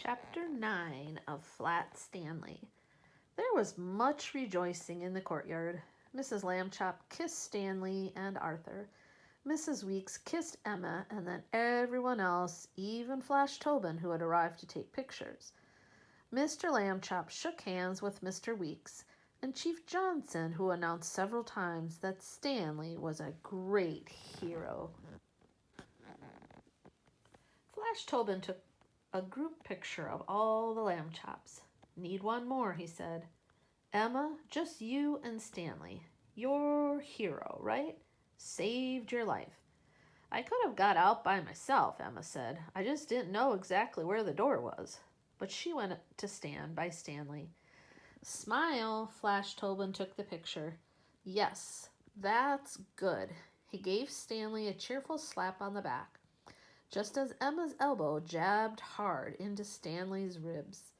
Chapter 9 of Flat Stanley. There was much rejoicing in the courtyard. Mrs. Lambchop kissed Stanley and Arthur. Mrs. Weeks kissed Emma, and then everyone else, even Flash Tobin, who had arrived to take pictures. Mr. Lambchop shook hands with Mr. Weeks, and Chief Johnson, who announced several times that Stanley was a great hero. Flash Tobin took a group picture of all the Lambchops. "Need one more," he said. "Emma, just you and Stanley. Your hero, right? Saved your life." "I could have got out by myself," Emma said. "I just didn't know exactly where the door was." But she went to stand by Stanley. "Smile." Flash Tobin took the picture. "Yes, that's good." He gave Stanley a cheerful slap on the back, just as Emma's elbow jabbed hard into Stanley's ribs.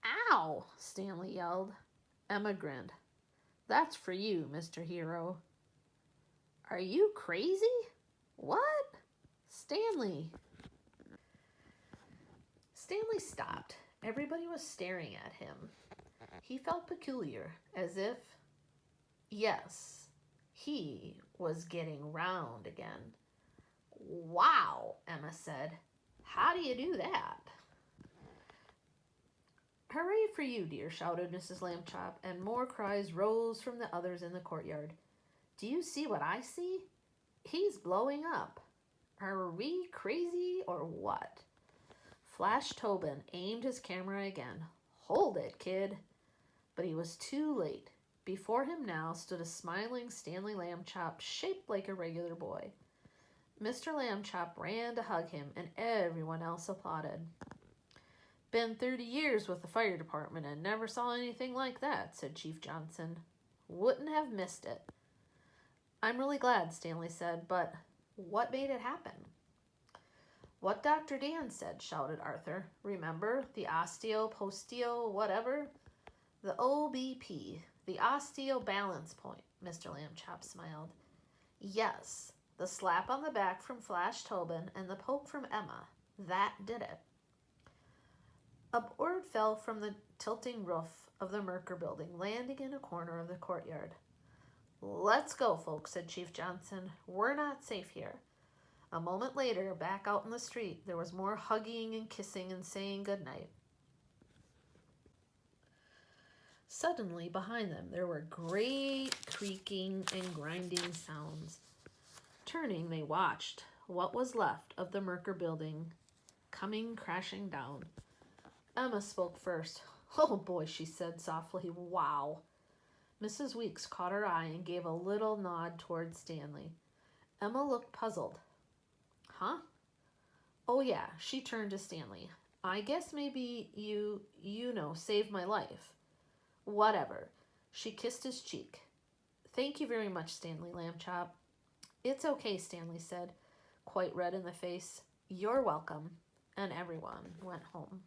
"Ow!" Stanley yelled. Emma grinned. "That's for you, Mr. Hero." "Are you crazy?" "What?" "Stanley." Stanley stopped. Everybody was staring at him. He felt peculiar, as if, yes, he was getting round again. "Wow," Emma said. "How do you do that?" "Hooray for you, dear," shouted Mrs. Lambchop, and more cries rose from the others in the courtyard. "Do you see what I see? He's blowing up. Are we crazy or what?" Flash Tobin aimed his camera again. "Hold it, kid." But he was too late. Before him now stood a smiling Stanley Lambchop, shaped like a regular boy. Mr. Lambchop ran to hug him, and everyone else applauded. "Been 30 years with the fire department and never saw anything like that," said Chief Johnson. "Wouldn't have missed it." "I'm really glad," Stanley said, "but what made it happen?" "What Dr. Dan said," shouted Arthur. "Remember, the osteo whatever?" "The OBP, the osteo balance point," Mr. Lambchop smiled. "Yes, the slap on the back from Flash Tobin and the poke from Emma. That did it." A board fell from the tilting roof of the Merker building, landing in a corner of the courtyard. "Let's go, folks," said Chief Johnson. "We're not safe here." A moment later, back out in the street, there was more hugging and kissing and saying goodnight. Suddenly, behind them, there were great creaking and grinding sounds. Turning, they watched what was left of the Merker building coming crashing down. Emma spoke first. "Oh boy," she said softly. "Wow." Mrs. Weeks caught her eye and gave a little nod toward Stanley. Emma looked puzzled. "Huh?" "Oh yeah," she turned to Stanley. "I guess maybe you know, saved my life." "Whatever." She kissed his cheek. "Thank you very much, Stanley Lambchop." "It's okay," Stanley said, quite red in the face. "You're welcome." And everyone went home.